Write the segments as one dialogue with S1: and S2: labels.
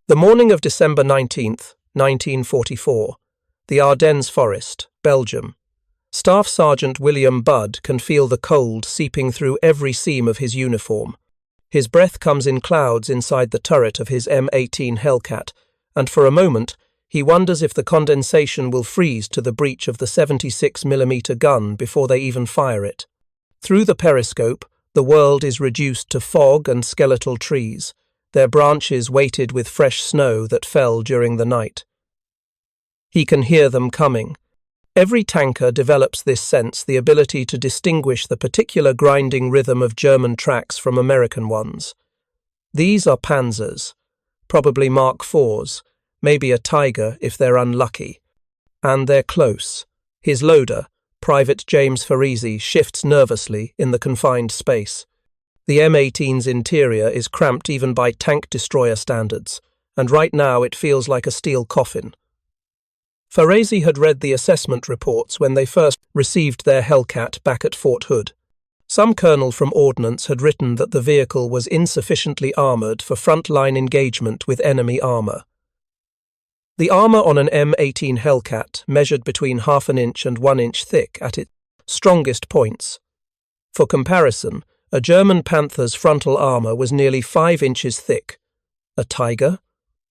S1: The morning of December 19th, 1944, the Ardennes forest, Belgium. Staff Sergeant William Budd can feel the cold seeping through every seam of his uniform. His breath comes in clouds inside the turret of his M18 Hellcat, and for a moment he wonders if the condensation will freeze to the breech of the 76mm gun before they even fire it. Through the periscope, the world is reduced to fog and skeletal trees, their branches weighted with fresh snow that fell during the night. He can hear them coming. Every tanker develops this sense, the ability to distinguish the particular grinding rhythm of German tracks from American ones. These are Panzers, probably Mark IVs, maybe a Tiger if they're unlucky. And they're close. His loader, Private James Farisi, shifts nervously in the confined space. The M18's interior is cramped even by tank destroyer standards, and right now it feels like a steel coffin. Farisi had read the assessment reports when they first received their Hellcat back at Fort Hood. Some colonel from Ordnance had written that the vehicle was insufficiently armoured for front-line engagement with enemy armour. The armour on an M18 Hellcat measured between 1/2 inch and 1 inch thick at its strongest points. For comparison, a German Panther's frontal armour was nearly 5 inches thick. A Tiger?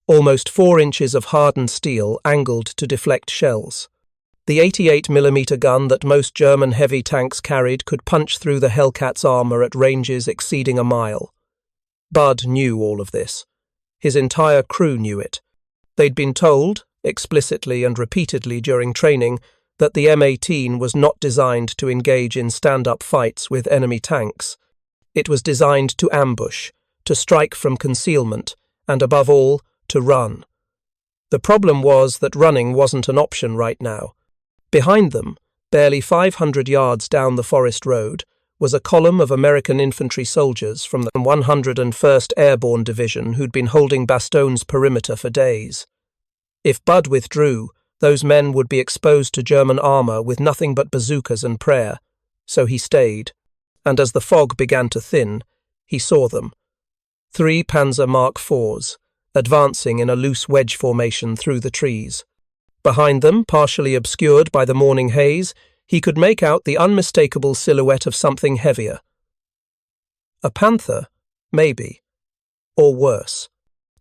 S1: Almost 4 inches of hardened steel angled to deflect shells. The 88mm gun that most German heavy tanks carried could punch through the Hellcat's armour at ranges exceeding a mile. Budd knew all of this. His entire crew knew it. They'd been told, explicitly and repeatedly during training, that the M18 was not designed to engage in stand-up fights with enemy tanks. It was designed to ambush, to strike from concealment, and above all, to run. The problem was that running wasn't an option right now. Behind them, barely 500 yards down the forest road, was a column of American infantry soldiers from the 101st Airborne Division who'd been holding Bastogne perimeter for days. If Budd withdrew, those men would be exposed to German armour with nothing but bazookas and prayer, so he stayed. And as the fog began to thin, he saw them. 3 Panzer Mark IVs, advancing in a loose wedge formation through the trees. Behind them, partially obscured by the morning haze, he could make out the unmistakable silhouette of something heavier. A Panther? Maybe. Or worse.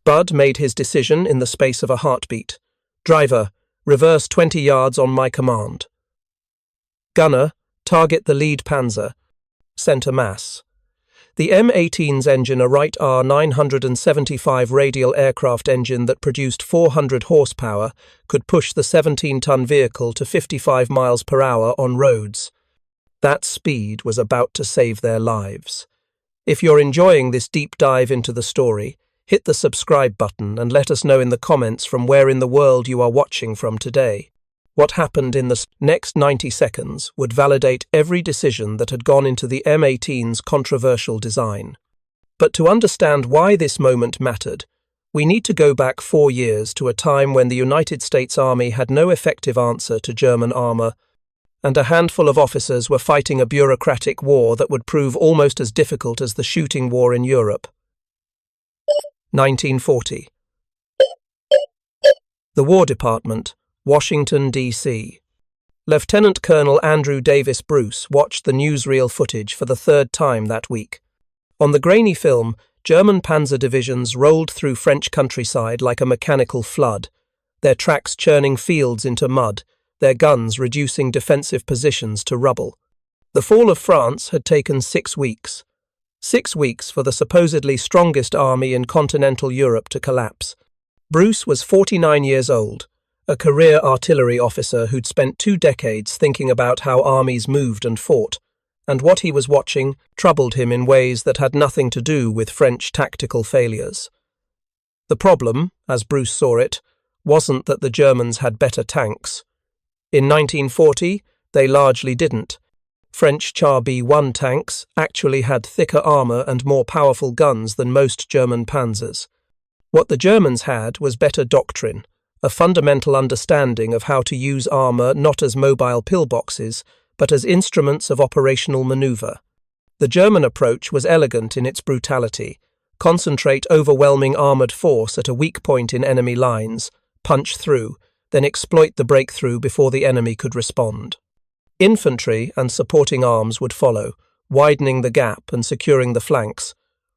S1: Budd made his decision in the space of a heartbeat. Driver, reverse 20 yards on my command. Gunner, target the lead Panzer. Centre mass. The M18's engine, a Wright R975 radial aircraft engine that produced 400 horsepower, could push the 17-ton vehicle to 55 miles per hour on roads. That speed was about to save their lives. If you're enjoying this deep dive into the story, hit the subscribe button and let us know in the comments from where in the world you are watching from today. What happened in the next 90 seconds would validate every decision that had gone into the M18's controversial design. But to understand why this moment mattered, we need to go back 4 years to a time when the United States Army had no effective answer to German armour, and a handful of officers were fighting a bureaucratic war that would prove almost as difficult as the shooting war in Europe. 1940. The War Department, Washington, D.C. Lieutenant Colonel Andrew Davis Bruce watched the newsreel footage for the 3rd time that week. On the grainy film, German panzer divisions rolled through French countryside like a mechanical flood, their tracks churning fields into mud, their guns reducing defensive positions to rubble. The fall of France had taken 6 weeks. 6 weeks for the supposedly strongest army in continental Europe to collapse. Bruce was 49 years old, a career artillery officer who'd spent 2 decades thinking about how armies moved and fought, and what he was watching troubled him in ways that had nothing to do with French tactical failures. The problem, as Bruce saw it, wasn't that the Germans had better tanks. In 1940, they largely didn't. French Char B-1 tanks actually had thicker armour and more powerful guns than most German panzers. What the Germans had was better doctrine, a fundamental understanding of how to use armour not as mobile pillboxes, but as instruments of operational manoeuvre. The German approach was elegant in its brutality, concentrate overwhelming armoured force at a weak point in enemy lines, punch through, then exploit the breakthrough before the enemy could respond. Infantry and supporting arms would follow, widening the gap and securing the flanks,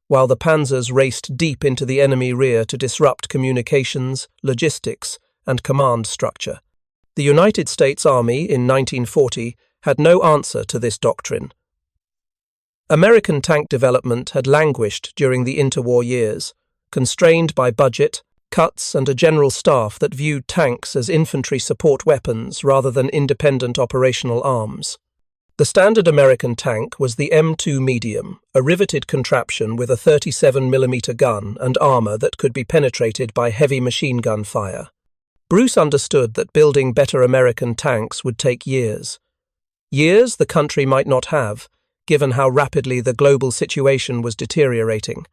S1: while the panzers raced deep into the enemy rear to disrupt communications, logistics, and command structure. The United States Army in 1940 had no answer to this doctrine. American tank development had languished during the interwar years, constrained by budget, cuts, and a general staff that viewed tanks as infantry support weapons rather than independent operational arms. The standard American tank was the M2 Medium, a riveted contraption with a 37mm gun and armour that could be penetrated by heavy machine gun fire. Bruce understood that building better American tanks would take years. Years the country might not have, given how rapidly the global situation was deteriorating.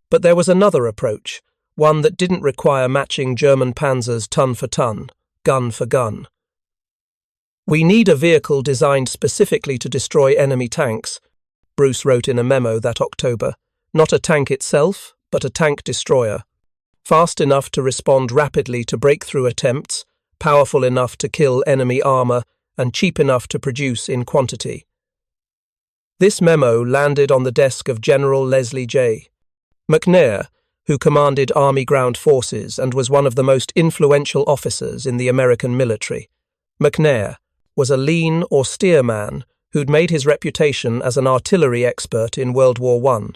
S1: But there was another approach, one that didn't require matching German panzers ton for ton, gun for gun. "We need a vehicle designed specifically to destroy enemy tanks," Bruce wrote in a memo that October. "Not a tank itself, but a tank destroyer. Fast enough to respond rapidly to breakthrough attempts, powerful enough to kill enemy armour, and cheap enough to produce in quantity." This memo landed on the desk of General Leslie J. McNair, who commanded Army Ground Forces and was one of the most influential officers in the American military. McNair was a lean, austere man who'd made his reputation as an artillery expert in World War I.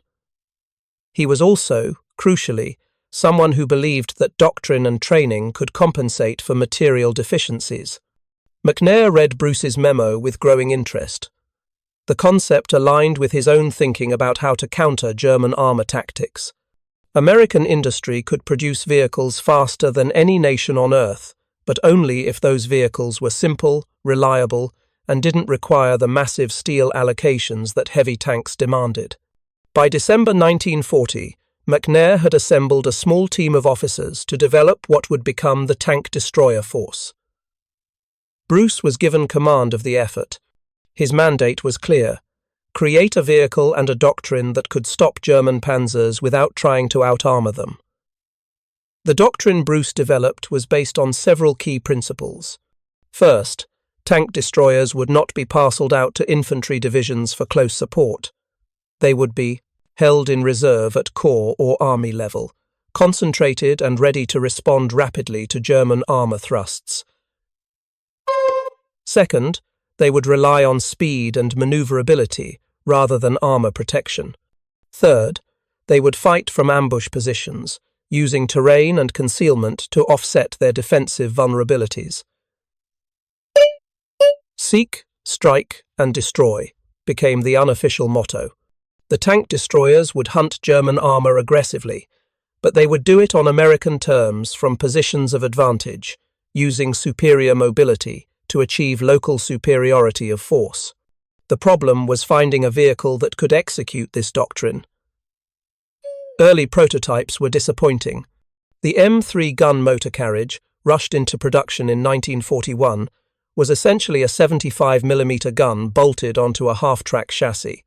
S1: He was also, crucially, someone who believed that doctrine and training could compensate for material deficiencies. McNair read Bruce's memo with growing interest. The concept aligned with his own thinking about how to counter German armour tactics. American industry could produce vehicles faster than any nation on Earth, but only if those vehicles were simple, reliable, and didn't require the massive steel allocations that heavy tanks demanded. By December 1940, McNair had assembled a small team of officers to develop what would become the Tank Destroyer Force. Bruce was given command of the effort. His mandate was clear: create a vehicle and a doctrine that could stop German panzers without trying to out-armour them. The doctrine Bruce developed was based on several key principles. First, tank destroyers would not be parcelled out to infantry divisions for close support. They would be held in reserve at corps or army level, concentrated and ready to respond rapidly to German armour thrusts. Second, they would rely on speed and manoeuvrability rather than armour protection. Third, they would fight from ambush positions, using terrain and concealment to offset their defensive vulnerabilities. Seek, strike, and destroy became the unofficial motto. The tank destroyers would hunt German armour aggressively, but they would do it on American terms from positions of advantage, using superior mobility to achieve local superiority of force. The problem was finding a vehicle that could execute this doctrine. Early prototypes were disappointing. The M3 gun motor carriage, rushed into production in 1941, was essentially a 75mm gun bolted onto a half-track chassis.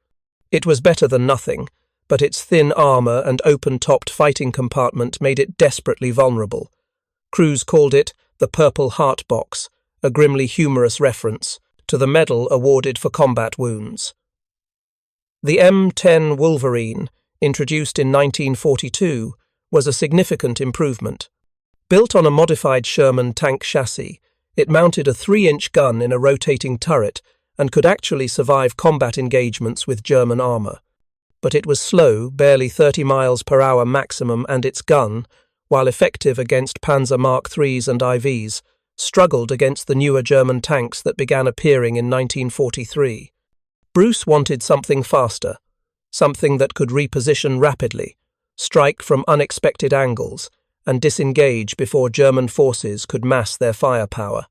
S1: It was better than nothing, but its thin armour and open-topped fighting compartment made it desperately vulnerable. Crews called it the Purple Heart Box, a grimly humorous reference to the medal awarded for combat wounds. The M10 Wolverine, introduced in 1942, was a significant improvement. Built on a modified Sherman tank chassis, it mounted a 3-inch gun in a rotating turret and could actually survive combat engagements with German armour. But it was slow, barely 30 miles per hour maximum, and its gun, while effective against Panzer Mark IIIs and IVs, struggled against the newer German tanks that began appearing in 1943. Bruce wanted something faster, something that could reposition rapidly, strike from unexpected angles, and disengage before German forces could mass their firepower.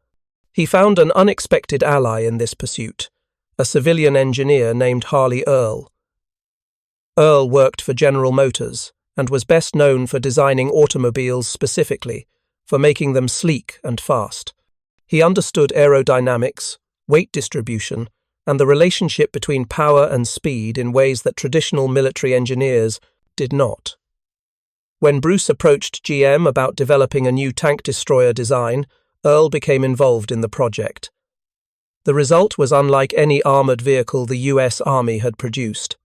S1: He found an unexpected ally in this pursuit, a civilian engineer named Harley Earl. Earl worked for General Motors and was best known for designing automobiles specifically, for making them sleek and fast. He understood aerodynamics, weight distribution, and the relationship between power and speed in ways that traditional military engineers did not. When Bruce approached GM about developing a new tank destroyer design, Earl became involved in the project. The result was unlike any armored vehicle the U.S. Army had produced.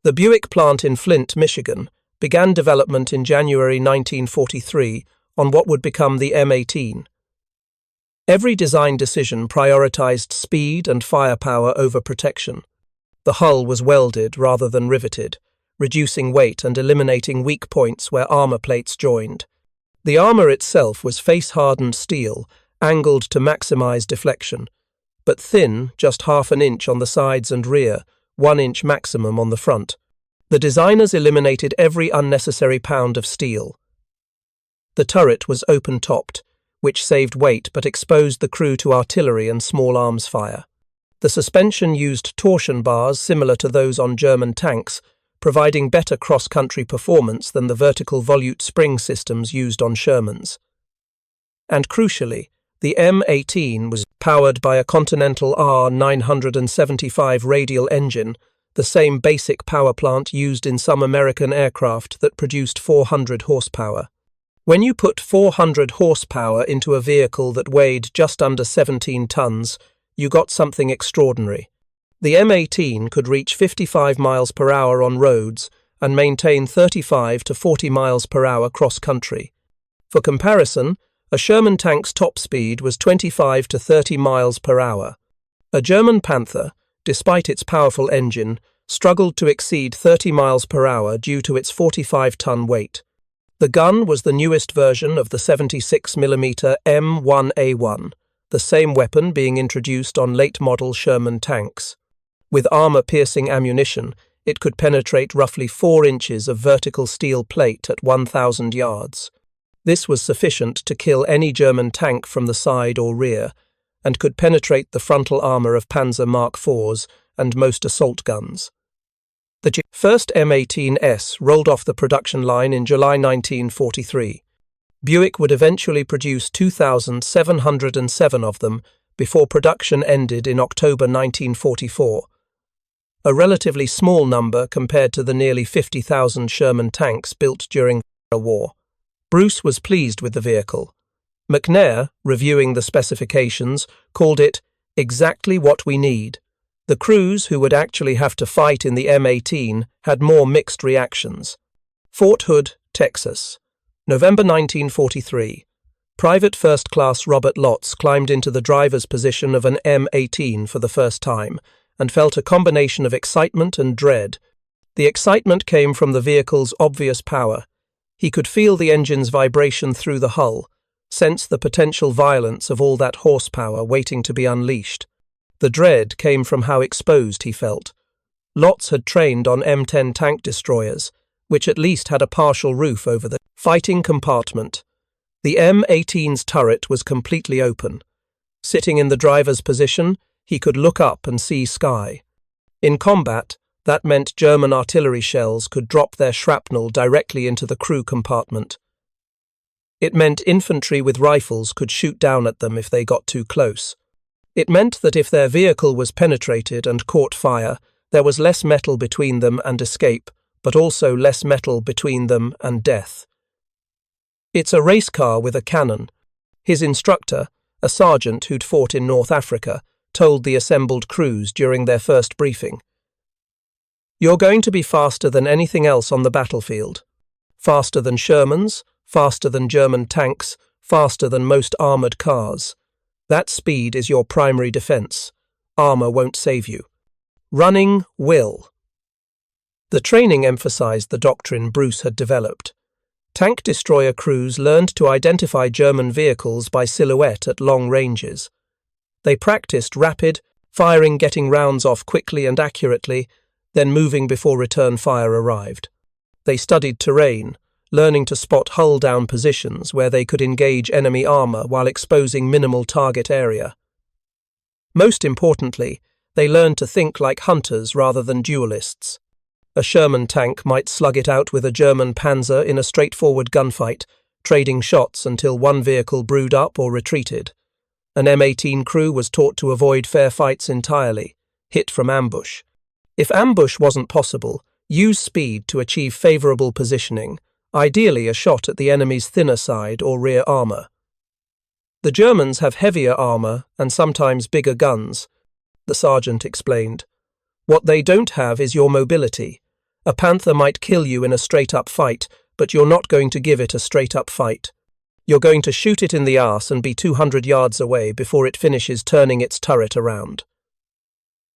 S1: The Buick plant in Flint, Michigan, began development in January 1943 on what would become the M18. Every design decision prioritized speed and firepower over protection. The hull was welded rather than riveted, reducing weight and eliminating weak points where armor plates joined. The armor itself was face-hardened steel, angled to maximize deflection, but thin, just half an inch on the sides and rear, 1 inch maximum on the front. The designers eliminated every unnecessary pound of steel. The turret was open-topped, which saved weight but exposed the crew to artillery and small arms fire. The suspension used torsion bars similar to those on German tanks, providing better cross-country performance than the vertical volute spring systems used on Shermans. And crucially, the M18 was powered by a Continental R975 radial engine, the same basic power plant used in some American aircraft that produced 400 horsepower. When you put 400 horsepower into a vehicle that weighed just under 17 tons, you got something extraordinary. The M18 could reach 55 miles per hour on roads and maintain 35 to 40 miles per hour cross-country. For comparison, a Sherman tank's top speed was 25 to 30 miles per hour. A German Panther, despite its powerful engine, struggled to exceed 30 miles per hour due to its 45-ton weight. The gun was the newest version of the 76mm M1A1, the same weapon being introduced on late-model Sherman tanks. With armor-piercing ammunition, it could penetrate roughly 4 inches of vertical steel plate at 1,000 yards. This was sufficient to kill any German tank from the side or rear, and could penetrate the frontal armor of Panzer Mark IVs and most assault guns. The first M18S rolled off the production line in July 1943. Buick would eventually produce 2,707 of them before production ended in October 1944. A relatively small number compared to the nearly 50,000 Sherman tanks built during the war. Bruce was pleased with the vehicle. McNair, reviewing the specifications, called it exactly what we need. The crews who would actually have to fight in the M18 had more mixed reactions. Fort Hood, Texas. November 1943. Private First Class Robert Lotz climbed into the driver's position of an M18 for the first time and felt a combination of excitement and dread. The excitement came from the vehicle's obvious power. He could feel the engine's vibration through the hull, sense the potential violence of all that horsepower waiting to be unleashed. The dread came from how exposed he felt. Lotz had trained on M10 tank destroyers, which at least had a partial roof over the fighting compartment. The M18's turret was completely open. Sitting in the driver's position, he could look up and see sky. In combat, that meant German artillery shells could drop their shrapnel directly into the crew compartment. It meant infantry with rifles could shoot down at them if they got too close. It meant that if their vehicle was penetrated and caught fire, there was less metal between them and escape, but also less metal between them and death. It's a race car with a cannon. His instructor, a sergeant who'd fought in North Africa, told the assembled crews during their first briefing. You're going to be faster than anything else on the battlefield. Faster than Shermans, faster than German tanks, faster than most armored cars. That speed is your primary defense. Armor won't save you. Running will. The training emphasized the doctrine Bruce had developed. Tank destroyer crews learned to identify German vehicles by silhouette at long ranges. They practiced rapid firing, getting rounds off quickly and accurately, then moving before return fire arrived. They studied terrain, learning to spot hull-down positions where they could engage enemy armor while exposing minimal target area. Most importantly, they learned to think like hunters rather than duelists. A Sherman tank might slug it out with a German Panzer in a straightforward gunfight, trading shots until one vehicle brewed up or retreated. An M18 crew was taught to avoid fair fights entirely, hit from ambush. If ambush wasn't possible, use speed to achieve favorable positioning, ideally a shot at the enemy's thinner side or rear armour. The Germans have heavier armour and sometimes bigger guns, the sergeant explained. What they don't have is your mobility. A Panther might kill you in a straight-up fight, but you're not going to give it a straight-up fight. You're going to shoot it in the arse and be 200 yards away before it finishes turning its turret around.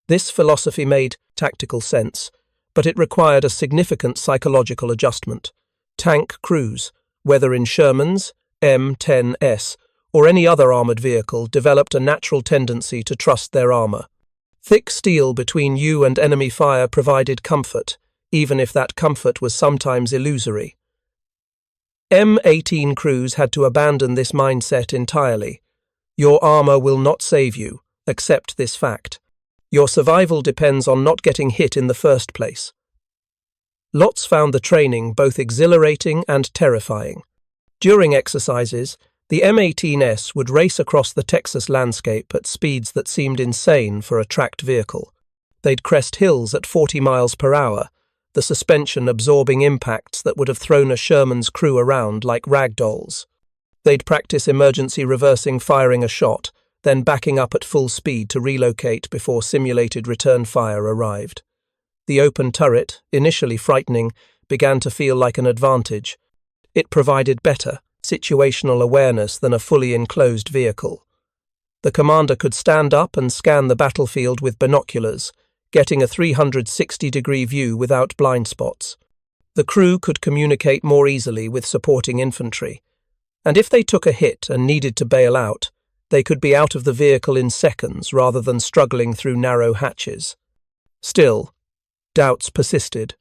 S1: This philosophy made tactical sense, but it required a significant psychological adjustment. Tank crews, whether in Shermans, M18 or any other armoured vehicle, developed a natural tendency to trust their armour. Thick steel between you and enemy fire provided comfort, even if that comfort was sometimes illusory. M18 crews had to abandon this mindset entirely. Your armour will not save you, accept this fact. Your survival depends on not getting hit in the first place. Lots found the training both exhilarating and terrifying. During exercises, the M18 would race across the Texas landscape at speeds that seemed insane for a tracked vehicle. They'd crest hills at 40 miles per hour, the suspension absorbing impacts that would have thrown a Sherman's crew around like rag dolls. They'd practice emergency reversing firing a shot, then backing up at full speed to relocate before simulated return fire arrived. The open turret, initially frightening, began to feel like an advantage. It provided better situational awareness than a fully enclosed vehicle. The commander could stand up and scan the battlefield with binoculars, getting a 360-degree view without blind spots. The crew could communicate more easily with supporting infantry, and if they took a hit and needed to bail out, they could be out of the vehicle in seconds rather than struggling through narrow hatches. Still, doubts persisted.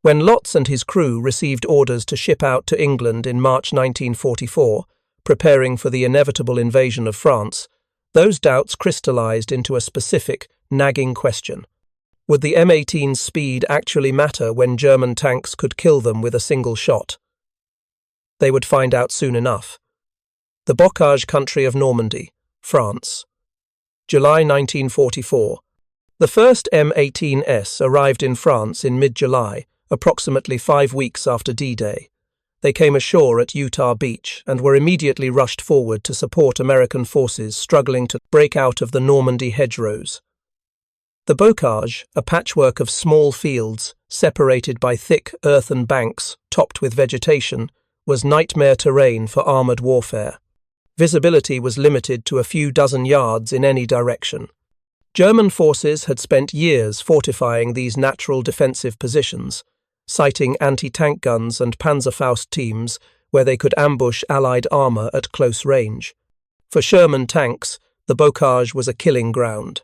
S1: When Lotz and his crew received orders to ship out to England in March 1944, preparing for the inevitable invasion of France, those doubts crystallized into a specific, nagging question. Would the M18's speed actually matter when German tanks could kill them with a single shot? They would find out soon enough. The Bocage country of Normandy, France. July 1944. The first M18s arrived in France in mid-July, approximately 5 weeks after D-Day. They came ashore at Utah Beach and were immediately rushed forward to support American forces struggling to break out of the Normandy hedgerows. The Bocage, a patchwork of small fields separated by thick earthen banks topped with vegetation, was nightmare terrain for armoured warfare. Visibility was limited to a few dozen yards in any direction. German forces had spent years fortifying these natural defensive positions, sighting anti-tank guns and Panzerfaust teams where they could ambush Allied armour at close range. For Sherman tanks, the Bocage was a killing ground.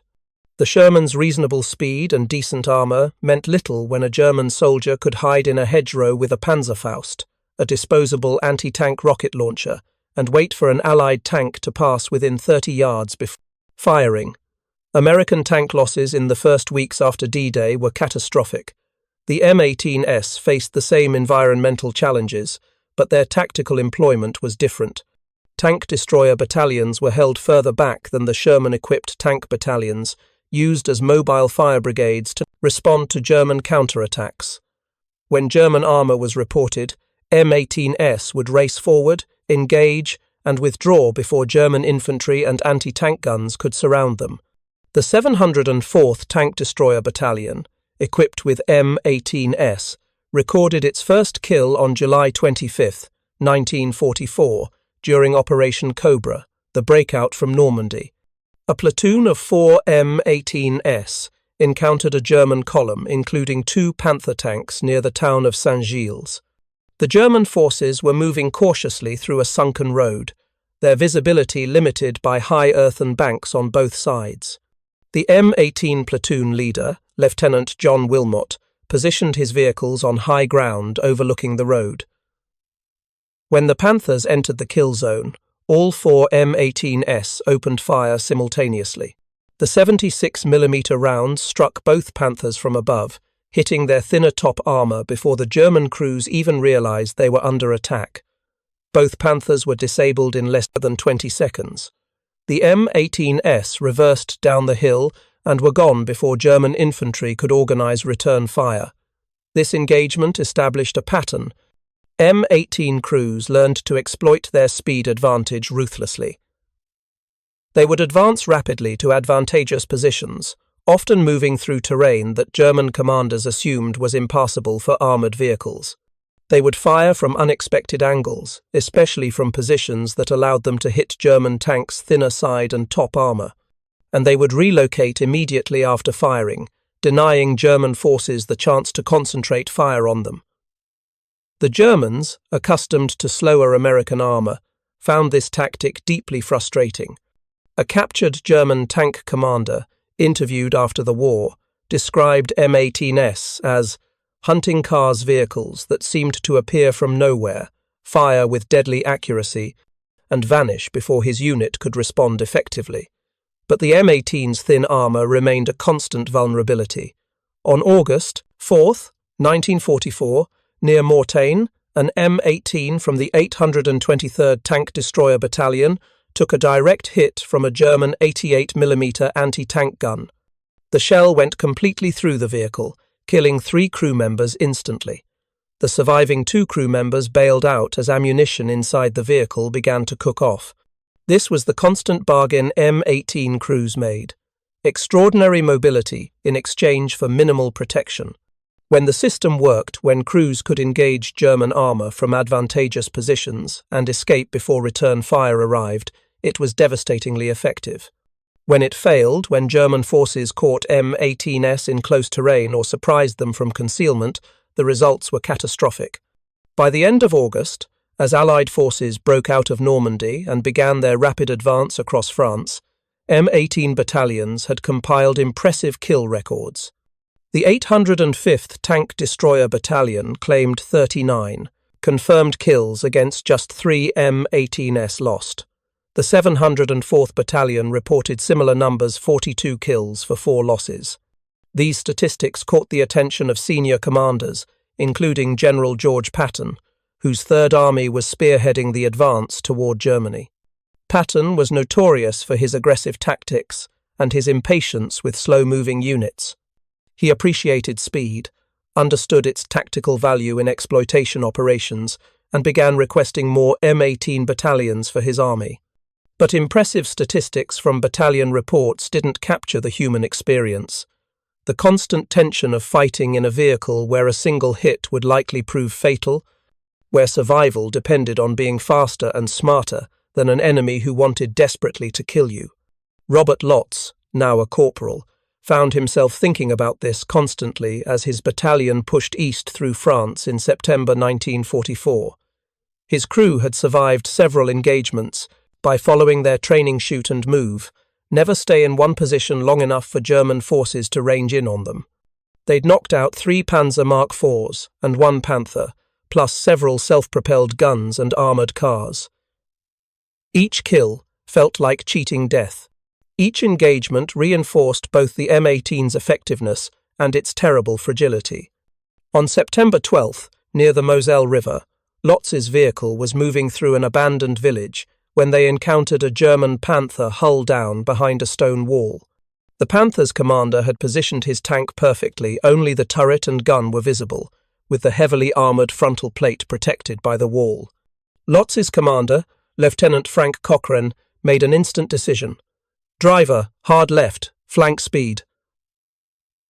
S1: The Sherman's reasonable speed and decent armour meant little when a German soldier could hide in a hedgerow with a Panzerfaust, a disposable anti-tank rocket launcher, and wait for an Allied tank to pass within 30 yards before firing. American tank losses in the first weeks after D-Day were catastrophic. The M18s faced the same environmental challenges, but their tactical employment was different. Tank destroyer battalions were held further back than the Sherman-equipped tank battalions, used as mobile fire brigades to respond to German counterattacks. When German armour was reported, M18s would race forward, engage, and withdraw before German infantry and anti-tank guns could surround them. The 704th Tank Destroyer Battalion, equipped with M18s, recorded its first kill on July 25, 1944, during Operation Cobra, the breakout from Normandy. A platoon of 4 M18s encountered a German column, including 2 Panther tanks near the town of Saint-Gilles. The German forces were moving cautiously through a sunken road, their visibility limited by high earthen banks on both sides. The M18 platoon leader, Lieutenant John Wilmot, positioned his vehicles on high ground overlooking the road. When the Panthers entered the kill zone, all 4 M18s opened fire simultaneously. The 76mm rounds struck both Panthers from above, hitting their thinner top armour before the German crews even realised they were under attack. Both Panthers were disabled in less than 20 seconds. The M18s reversed down the hill and were gone before German infantry could organise return fire. This engagement established a pattern. M18 crews learned to exploit their speed advantage ruthlessly. They would advance rapidly to advantageous positions, often moving through terrain that German commanders assumed was impassable for armoured vehicles. They would fire from unexpected angles, especially from positions that allowed them to hit German tanks' thinner side and top armour, and they would relocate immediately after firing, denying German forces the chance to concentrate fire on them. The Germans, accustomed to slower American armour, found this tactic deeply frustrating. A captured German tank commander, interviewed after the war, described M18s as hunting cars vehicles that seemed to appear from nowhere, fire with deadly accuracy, and vanish before his unit could respond effectively. But the M18's thin armour remained a constant vulnerability. On August 4th, 1944, near Mortain, an M18 from the 823rd Tank Destroyer Battalion took a direct hit from a German 88mm anti-tank gun. The shell went completely through the vehicle, killing 3 crew members instantly. The surviving 2 crew members bailed out as ammunition inside the vehicle began to cook off. This was the constant bargain M18 crews made. Extraordinary mobility in exchange for minimal protection. When the system worked, when crews could engage German armour from advantageous positions and escape before return fire arrived, it was devastatingly effective. When it failed, when German forces caught M18s in close terrain or surprised them from concealment, the results were catastrophic. By the end of August, as Allied forces broke out of Normandy and began their rapid advance across France, M18 battalions had compiled impressive kill records. The 805th Tank Destroyer Battalion claimed 39 confirmed kills against just 3 M18s lost. The 704th Battalion reported similar numbers, 42 kills for 4 losses. These statistics caught the attention of senior commanders, including General George Patton, whose Third Army was spearheading the advance toward Germany. Patton was notorious for his aggressive tactics and his impatience with slow-moving units. He appreciated speed, understood its tactical value in exploitation operations, and began requesting more M18 battalions for his army. But impressive statistics from battalion reports didn't capture the human experience. The constant tension of fighting in a vehicle where a single hit would likely prove fatal, where survival depended on being faster and smarter than an enemy who wanted desperately to kill you. Robert Lotz, now a corporal, found himself thinking about this constantly as his battalion pushed east through France in September 1944. His crew had survived several engagements by following their training shoot and move, never stay in one position long enough for German forces to range in on them. They'd knocked out 3 Panzer Mark IVs and 1 Panther, plus several self-propelled guns and armoured cars. Each kill felt like cheating death. Each engagement reinforced both the M18's effectiveness and its terrible fragility. On September 12th, near the Moselle River, Lotz's vehicle was moving through an abandoned village when they encountered a German Panther hull down behind a stone wall. The Panther's commander had positioned his tank perfectly, only the turret and gun were visible, with the heavily armoured frontal plate protected by the wall. Lotz's commander, Lieutenant Frank Cochrane, made an instant decision. Driver, hard left, flank speed.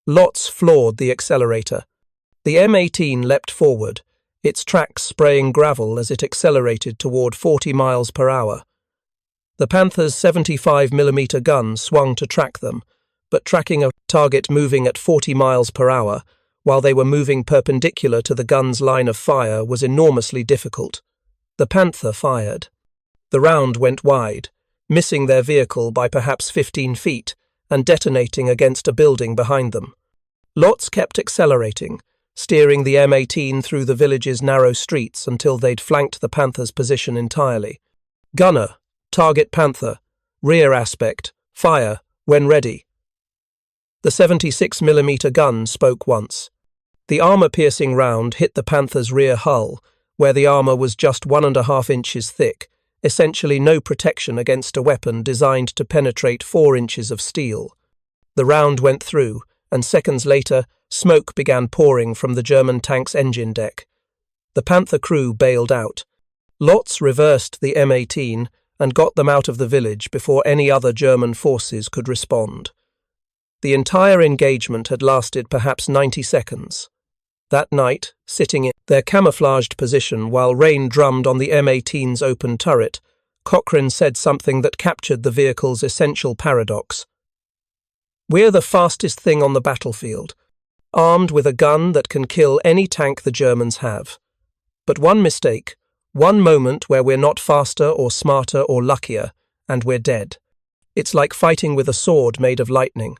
S1: Lotz floored the accelerator. The M18 leapt forward, its tracks spraying gravel as it accelerated toward 40 miles per hour. The Panther's 75mm gun swung to track them, but tracking a target moving at 40 miles per hour while they were moving perpendicular to the gun's line of fire was enormously difficult. The Panther fired. The round went wide, missing their vehicle by perhaps 15 feet and detonating against a building behind them. Lotz kept accelerating, steering the M18 through the village's narrow streets until they'd flanked the Panther's position entirely. Gunner, target Panther, rear aspect, fire, when ready. The 76mm gun spoke once. The armour-piercing round hit the Panther's rear hull, where the armour was just 1.5 inches thick, essentially no protection against a weapon designed to penetrate 4 inches of steel. The round went through, and seconds later, smoke began pouring from the German tank's engine deck. The Panther crew bailed out. Lotz reversed the M18 and got them out of the village before any other German forces could respond. The entire engagement had lasted perhaps 90 seconds. That night, sitting in their camouflaged position while rain drummed on the M18's open turret, Cochrane said something that captured the vehicle's essential paradox. "We're the fastest thing on the battlefield, armed with a gun that can kill any tank the Germans have. But one mistake, one moment where we're not faster or smarter or luckier, and we're dead. It's like fighting with a sword made of lightning."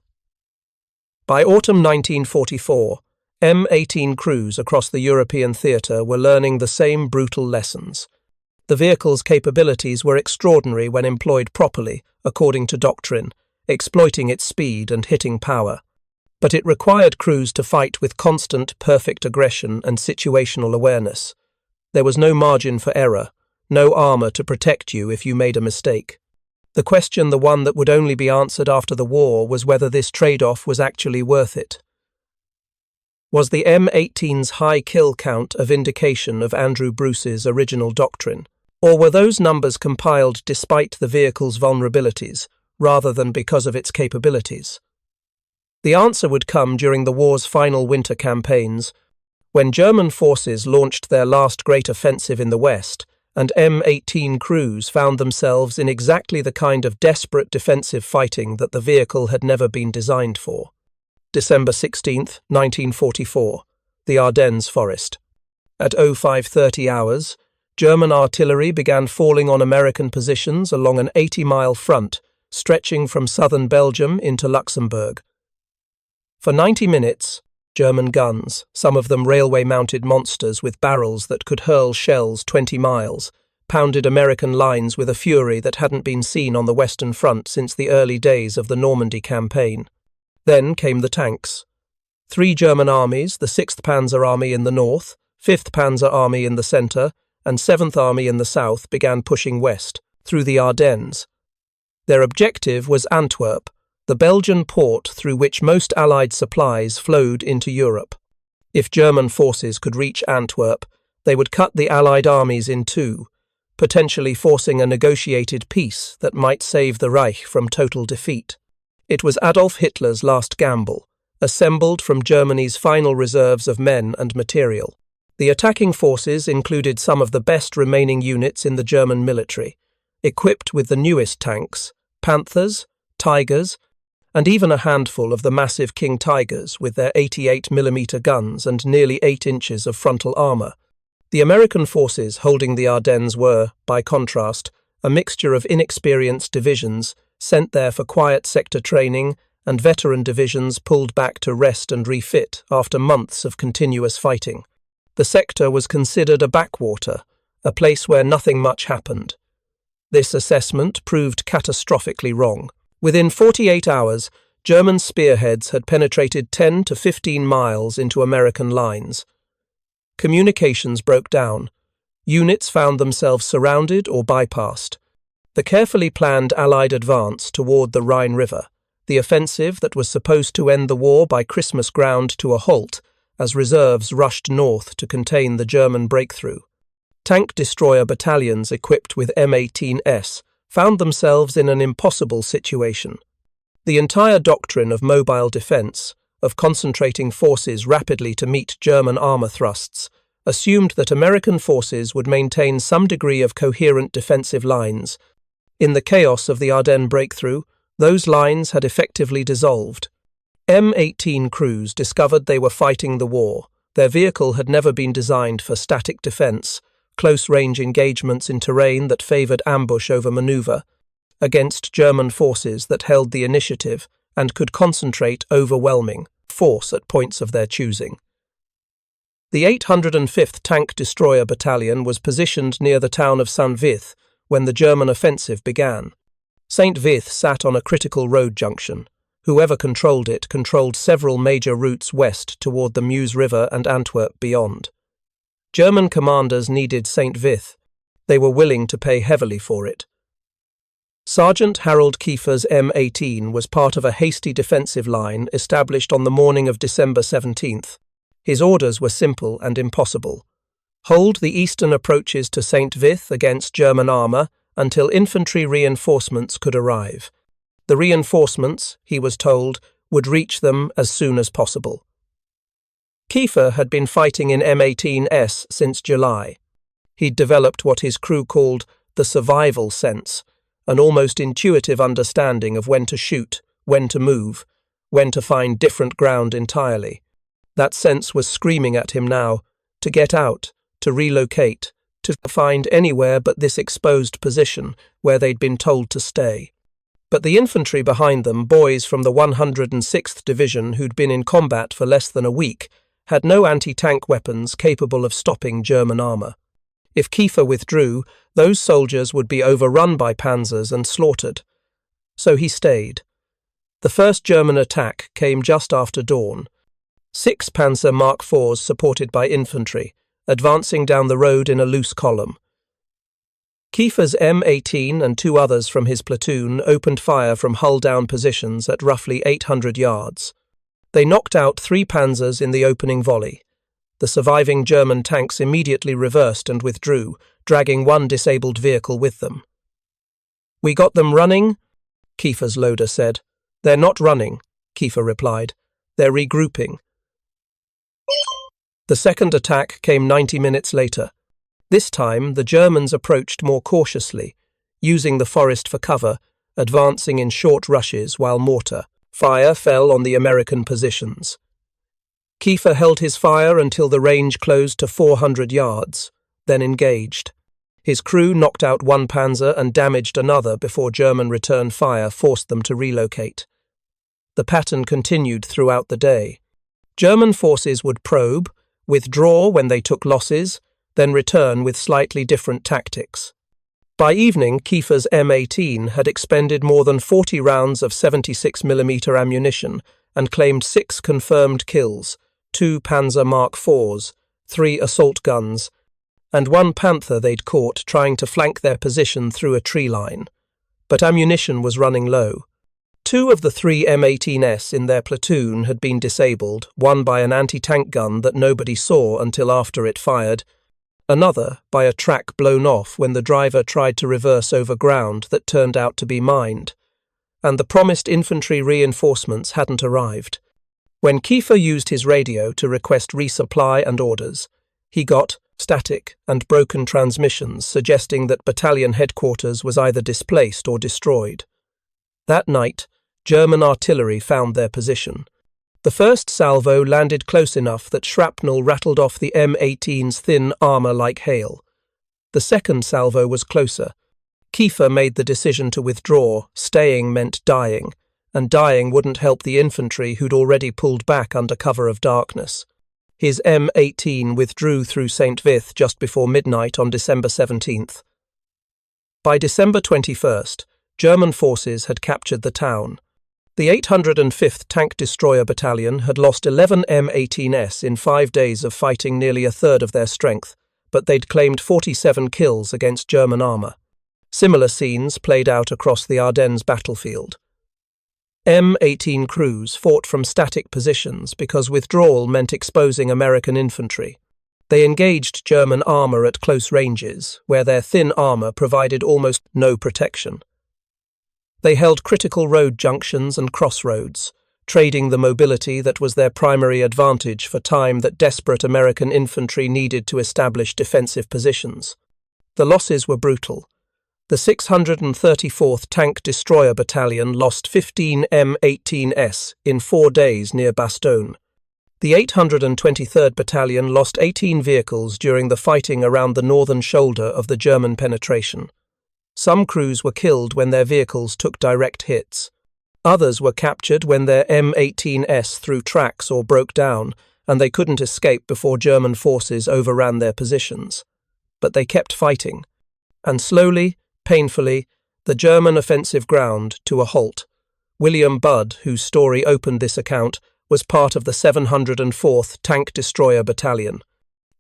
S1: By autumn 1944, M18 crews across the European theatre were learning the same brutal lessons. The vehicle's capabilities were extraordinary when employed properly, according to doctrine, exploiting its speed and hitting power. But it required crews to fight with constant, perfect aggression and situational awareness. There was no margin for error, no armor to protect you if you made a mistake. The question, the one that would only be answered after the war, was whether this trade-off was actually worth it. Was the M18's high kill count a vindication of Andrew Bruce's original doctrine? Or were those numbers compiled despite the vehicle's vulnerabilities, rather than because of its capabilities? The answer would come during the war's final winter campaigns, when German forces launched their last great offensive in the West, and M18 crews found themselves in exactly the kind of desperate defensive fighting that the vehicle had never been designed for. December 16, 1944, the Ardennes forest. At 0530 hours, German artillery began falling on American positions along an 80-mile front, stretching from southern Belgium into Luxembourg. For 90 minutes, German guns, some of them railway-mounted monsters with barrels that could hurl shells 20 miles, pounded American lines with a fury that hadn't been seen on the Western Front since the early days of the Normandy campaign. Then came the tanks. 3 German armies, the 6th Panzer Army in the north, 5th Panzer Army in the centre, and 7th Army in the south began pushing west, through the Ardennes. Their objective was Antwerp, the Belgian port through which most Allied supplies flowed into Europe. If German forces could reach Antwerp, they would cut the Allied armies in two, potentially forcing a negotiated peace that might save the Reich from total defeat. It was Adolf Hitler's last gamble, assembled from Germany's final reserves of men and material. The attacking forces included some of the best remaining units in the German military, equipped with the newest tanks, Panthers, Tigers, and even a handful of the massive King Tigers with their 88mm guns and nearly 8 inches of frontal armor. The American forces holding the Ardennes were, by contrast, a mixture of inexperienced divisions sent there for quiet sector training and veteran divisions pulled back to rest and refit after months of continuous fighting. The sector was considered a backwater, a place where nothing much happened. This assessment proved catastrophically wrong. Within 48 hours, German spearheads had penetrated 10 to 15 miles into American lines. Communications broke down. Units found themselves surrounded or bypassed. The carefully planned Allied advance toward the Rhine River, the offensive that was supposed to end the war by Christmas, ground to a halt as reserves rushed north to contain the German breakthrough. Tank destroyer battalions equipped with M18s found themselves in an impossible situation. The entire doctrine of mobile defense, of concentrating forces rapidly to meet German armor thrusts, assumed that American forces would maintain some degree of coherent defensive lines. In the chaos of the Ardennes breakthrough, those lines had effectively dissolved. M18 crews discovered they were fighting the war. Their vehicle had never been designed for static defense, close-range engagements in terrain that favored ambush over maneuver, against German forces that held the initiative and could concentrate overwhelming force at points of their choosing. The 805th Tank Destroyer Battalion was positioned near the town of Saint-Vith when the German offensive began. Saint-Vith sat on a critical road junction. Whoever controlled it controlled several major routes west toward the Meuse River and Antwerp beyond. German commanders needed Saint-Vith. They were willing to pay heavily for it. Sergeant Harold Kiefer's M18 was part of a hasty defensive line established on the morning of December 17th. His orders were simple and impossible. Hold the eastern approaches to St. Vith against German armour until infantry reinforcements could arrive. The reinforcements, he was told, would reach them as soon as possible. Kiefer had been fighting in M18s since July. He'd developed what his crew called the survival sense, an almost intuitive understanding of when to shoot, when to move, when to find different ground entirely. That sense was screaming at him now, to get out, to relocate, to find anywhere but this exposed position where they'd been told to stay. But the infantry behind them, boys from the 106th Division who'd been in combat for less than a week, had no anti-tank weapons capable of stopping German armour. If Kiefer withdrew, those soldiers would be overrun by panzers and slaughtered. So he stayed. The first German attack came just after dawn. 6 Panzer Mark IVs supported by infantry, advancing down the road in a loose column. Kiefer's M18 and 2 others from his platoon opened fire from hull-down positions at roughly 800 yards. They knocked out 3 panzers in the opening volley. The surviving German tanks immediately reversed and withdrew, dragging 1 disabled vehicle with them. "We got them running," Kiefer's loader said. "They're not running," Kiefer replied. "They're regrouping." The second attack came 90 minutes later. This time, the Germans approached more cautiously, using the forest for cover, advancing in short rushes while mortar fire fell on the American positions. Kiefer held his fire until the range closed to 400 yards, then engaged. His crew knocked out 1 panzer and damaged another before German return fire forced them to relocate. The pattern continued throughout the day. German forces would probe, withdraw when they took losses, then return with slightly different tactics. By evening, Kiefer's M18 had expended more than 40 rounds of 76mm ammunition and claimed 6 confirmed kills, 2 Panzer Mark IVs, 3 assault guns, and 1 Panther they'd caught trying to flank their position through a tree line. But ammunition was running low. 2 of the 3 M18s in their platoon had been disabled, one by an anti-tank gun that nobody saw until after it fired, another by a track blown off when the driver tried to reverse over ground that turned out to be mined, and the promised infantry reinforcements hadn't arrived. When Kiefer used his radio to request resupply and orders, he got static and broken transmissions suggesting that battalion headquarters was either displaced or destroyed. That night, German artillery found their position. The first salvo landed close enough that shrapnel rattled off the M18's thin armour like hail. The second salvo was closer. Kiefer made the decision to withdraw. Staying meant dying, and dying wouldn't help the infantry who'd already pulled back under cover of darkness. His M18 withdrew through St. Vith just before midnight on December 17th. By December 21st, German forces had captured the town. The 805th Tank Destroyer Battalion had lost 11 M18s in 5 days of fighting, nearly a third of their strength, but they'd claimed 47 kills against German armour. Similar scenes played out across the Ardennes battlefield. M18 crews fought from static positions because withdrawal meant exposing American infantry. They engaged German armour at close ranges, where their thin armour provided almost no protection. They held critical road junctions and crossroads, trading the mobility that was their primary advantage for time that desperate American infantry needed to establish defensive positions. The losses were brutal. The 634th Tank Destroyer Battalion lost 15 M18s in 4 days near Bastogne. The 823rd Battalion lost 18 vehicles during the fighting around the northern shoulder of the German penetration. Some crews were killed when their vehicles took direct hits. Others were captured when their M18s threw tracks or broke down, and they couldn't escape before German forces overran their positions. But they kept fighting, and slowly, painfully, the German offensive ground to a halt. William Budd, whose story opened this account, was part of the 704th Tank Destroyer Battalion.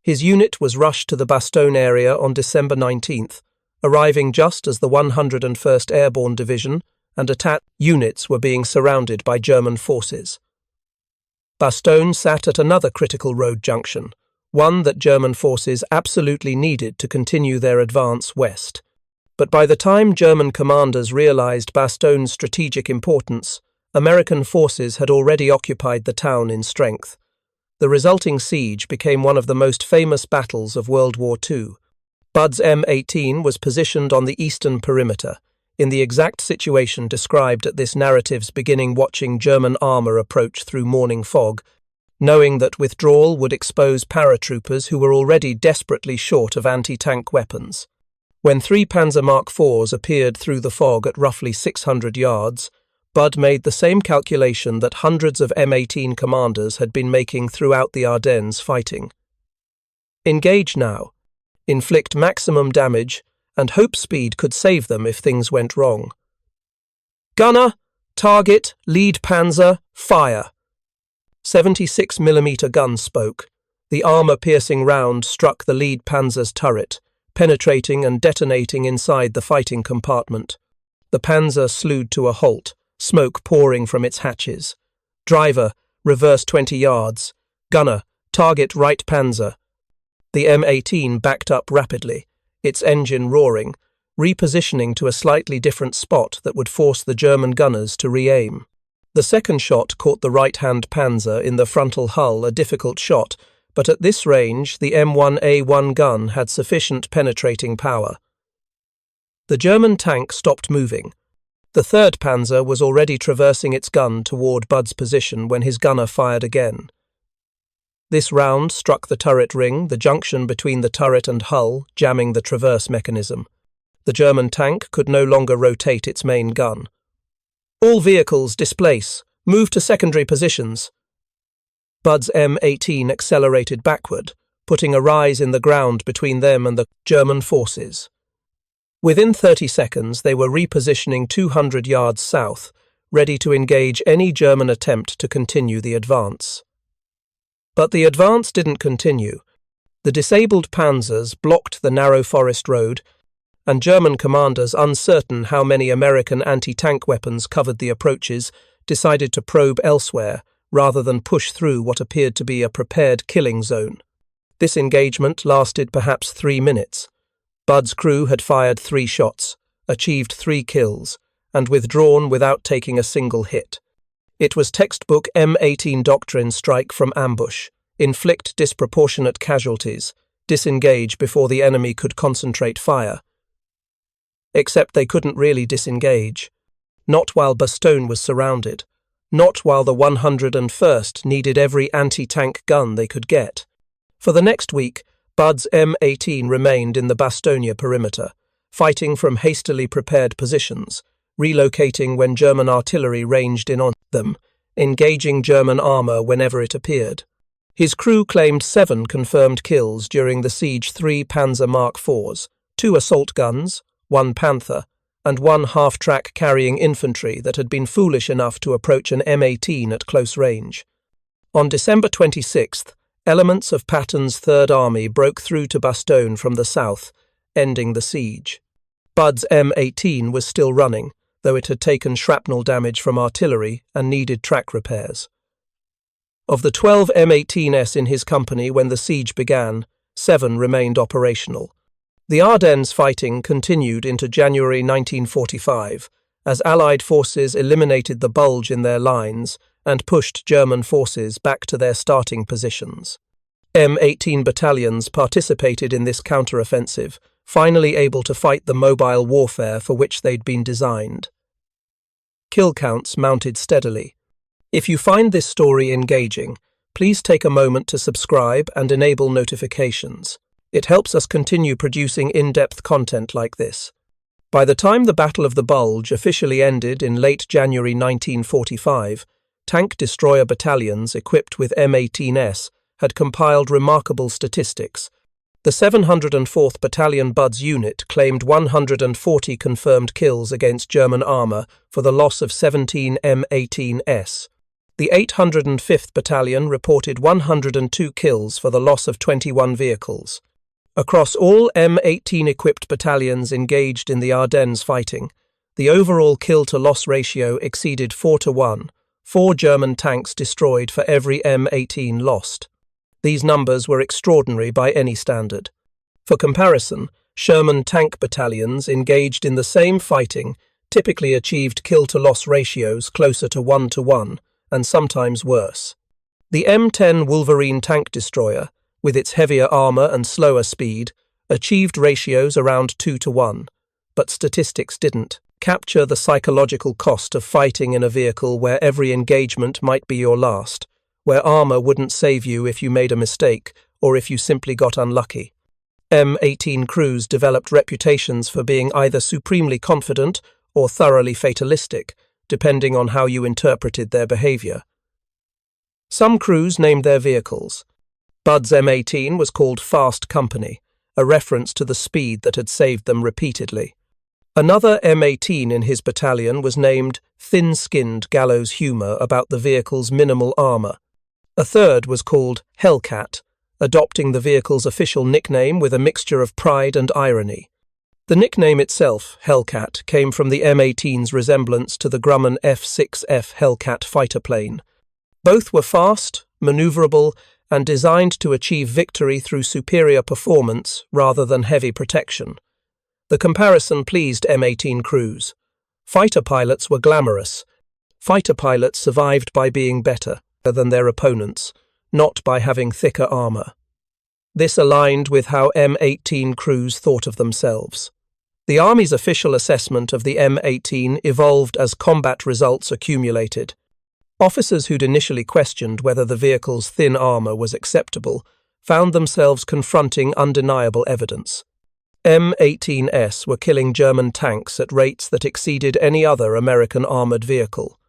S1: His unit was rushed to the Bastogne area on December 19th, arriving just as the 101st Airborne Division and attached units were being surrounded by German forces. Bastogne sat at another critical road junction, one that German forces absolutely needed to continue their advance west. But by the time German commanders realized Bastonne's strategic importance, American forces had already occupied the town in strength. The resulting siege became one of the most famous battles of World War II. Budd's M18 was positioned on the eastern perimeter, in the exact situation described at this narrative's beginning, watching German armor approach through morning fog, knowing that withdrawal would expose paratroopers who were already desperately short of anti-tank weapons. When 3 Panzer Mark IVs appeared through the fog at roughly 600 yards, Budd made the same calculation that hundreds of M18 commanders had been making throughout the Ardennes fighting. Engage now, inflict maximum damage, and hope speed could save them if things went wrong. Gunner, target, lead panzer, fire. 76mm gun spoke. The armor-piercing round struck the lead panzer's turret, penetrating and detonating inside the fighting compartment. The panzer slewed to a halt, smoke pouring from its hatches. Driver, reverse 20 yards. Gunner, target right panzer. The M18 backed up rapidly, its engine roaring, repositioning to a slightly different spot that would force the German gunners to re-aim. The second shot caught the right-hand panzer in the frontal hull, a difficult shot, but at this range the M1A1 gun had sufficient penetrating power. The German tank stopped moving. The third panzer was already traversing its gun toward Budd's position when his gunner fired again. This round struck the turret ring, the junction between the turret and hull, jamming the traverse mechanism. The German tank could no longer rotate its main gun. All vehicles displace. Move to secondary positions. Budd's M18 accelerated backward, putting a rise in the ground between them and the German forces. Within 30 seconds, they were repositioning 200 yards south, ready to engage any German attempt to continue the advance. But the advance didn't continue. The disabled panzers blocked the narrow forest road, and German commanders, uncertain how many American anti-tank weapons covered the approaches, decided to probe elsewhere rather than push through what appeared to be a prepared killing zone. This engagement lasted perhaps 3 minutes. Budd's crew had fired 3 shots, achieved 3 kills, and withdrawn without taking a single hit. It was textbook M18 doctrine: strike from ambush, inflict disproportionate casualties, disengage before the enemy could concentrate fire. Except they couldn't really disengage. Not while Bastogne was surrounded. Not while the 101st needed every anti-tank gun they could get. For the next week, Budd's M18 remained in the Bastogne perimeter, fighting from hastily prepared positions, relocating when German artillery ranged in on them, engaging German armor whenever it appeared. His crew claimed 7 confirmed kills during the siege: 3 Panzer Mark IVs, 2 assault guns, 1 Panther, and 1 half-track carrying infantry that had been foolish enough to approach an M18 at close range. On December 26th, elements of Patton's Third Army broke through to Bastogne from the south, ending the siege. Budd's M18 was still running, though it had taken shrapnel damage from artillery and needed track repairs. Of the 12 M18s in his company when the siege began, 7 remained operational. The Ardennes fighting continued into January 1945, as Allied forces eliminated the bulge in their lines and pushed German forces back to their starting positions. M18 battalions participated in this counteroffensive, finally able to fight the mobile warfare for which they'd been designed. Kill counts mounted steadily. If you find this story engaging, please take a moment to subscribe and enable notifications. It helps us continue producing in-depth content like this. By the time the Battle of the Bulge officially ended in late January 1945, tank destroyer battalions equipped with M18s had compiled remarkable statistics. The 704th Battalion Budd's unit claimed 140 confirmed kills against German armor for the loss of 17 M18s. The 805th Battalion reported 102 kills for the loss of 21 vehicles. Across all M18-equipped battalions engaged in the Ardennes fighting, the overall kill-to-loss ratio exceeded 4-1, 4 German tanks destroyed for every M18 lost. These numbers were extraordinary by any standard. For comparison, Sherman tank battalions engaged in the same fighting typically achieved kill-to-loss ratios closer to 1-to-1, and sometimes worse. The M10 Wolverine Tank Destroyer, with its heavier armor and slower speed, achieved ratios around 2-to-1, but statistics didn't capture the psychological cost of fighting in a vehicle where every engagement might be your last, where armor wouldn't save you if you made a mistake or if you simply got unlucky. M18 crews developed reputations for being either supremely confident or thoroughly fatalistic, depending on how you interpreted their behavior. Some crews named their vehicles. Bud's M18 was called Fast Company, a reference to the speed that had saved them repeatedly. Another M18 in his battalion was named Thin-Skinned Gallows Humor about the vehicle's minimal armor. A third was called Hellcat, adopting the vehicle's official nickname with a mixture of pride and irony. The nickname itself, Hellcat, came from the M18's resemblance to the Grumman F-6F Hellcat fighter plane. Both were fast, maneuverable, and designed to achieve victory through superior performance rather than heavy protection. The comparison pleased M18 crews. Fighter pilots were glamorous. Fighter pilots survived by being better than their opponents, not by having thicker armor. This aligned with how M18 crews thought of themselves. The Army's official assessment of the M18 evolved as combat results accumulated. Officers who'd initially questioned whether the vehicle's thin armor was acceptable found themselves confronting undeniable evidence. M18s were killing German tanks at rates that exceeded any other American armored vehicle.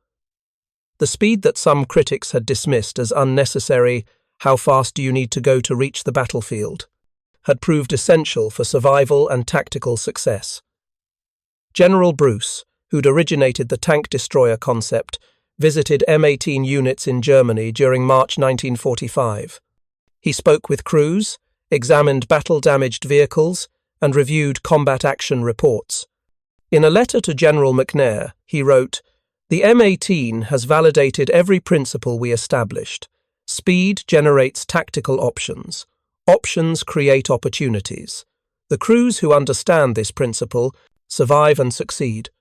S1: The speed that some critics had dismissed as unnecessary, how fast do you need to go to reach the battlefield, had proved essential for survival and tactical success. General Bruce, who'd originated the tank destroyer concept, visited M18 units in Germany during March 1945. He spoke with crews, examined battle-damaged vehicles, and reviewed combat action reports. In a letter to General McNair, he wrote, "The M18 has validated every principle we established. Speed generates tactical options. Options create opportunities. The crews who understand this principle survive and succeed.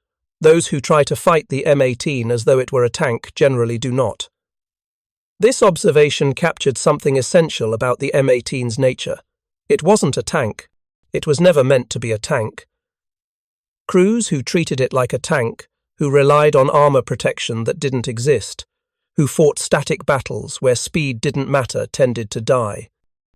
S1: Those who try to fight the M18 as though it were a tank generally do not." This observation captured something essential about the M18's nature. It wasn't a tank. It was never meant to be a tank. Crews who treated it like a tank, who relied on armor protection that didn't exist, who fought static battles where speed didn't matter, tended to die.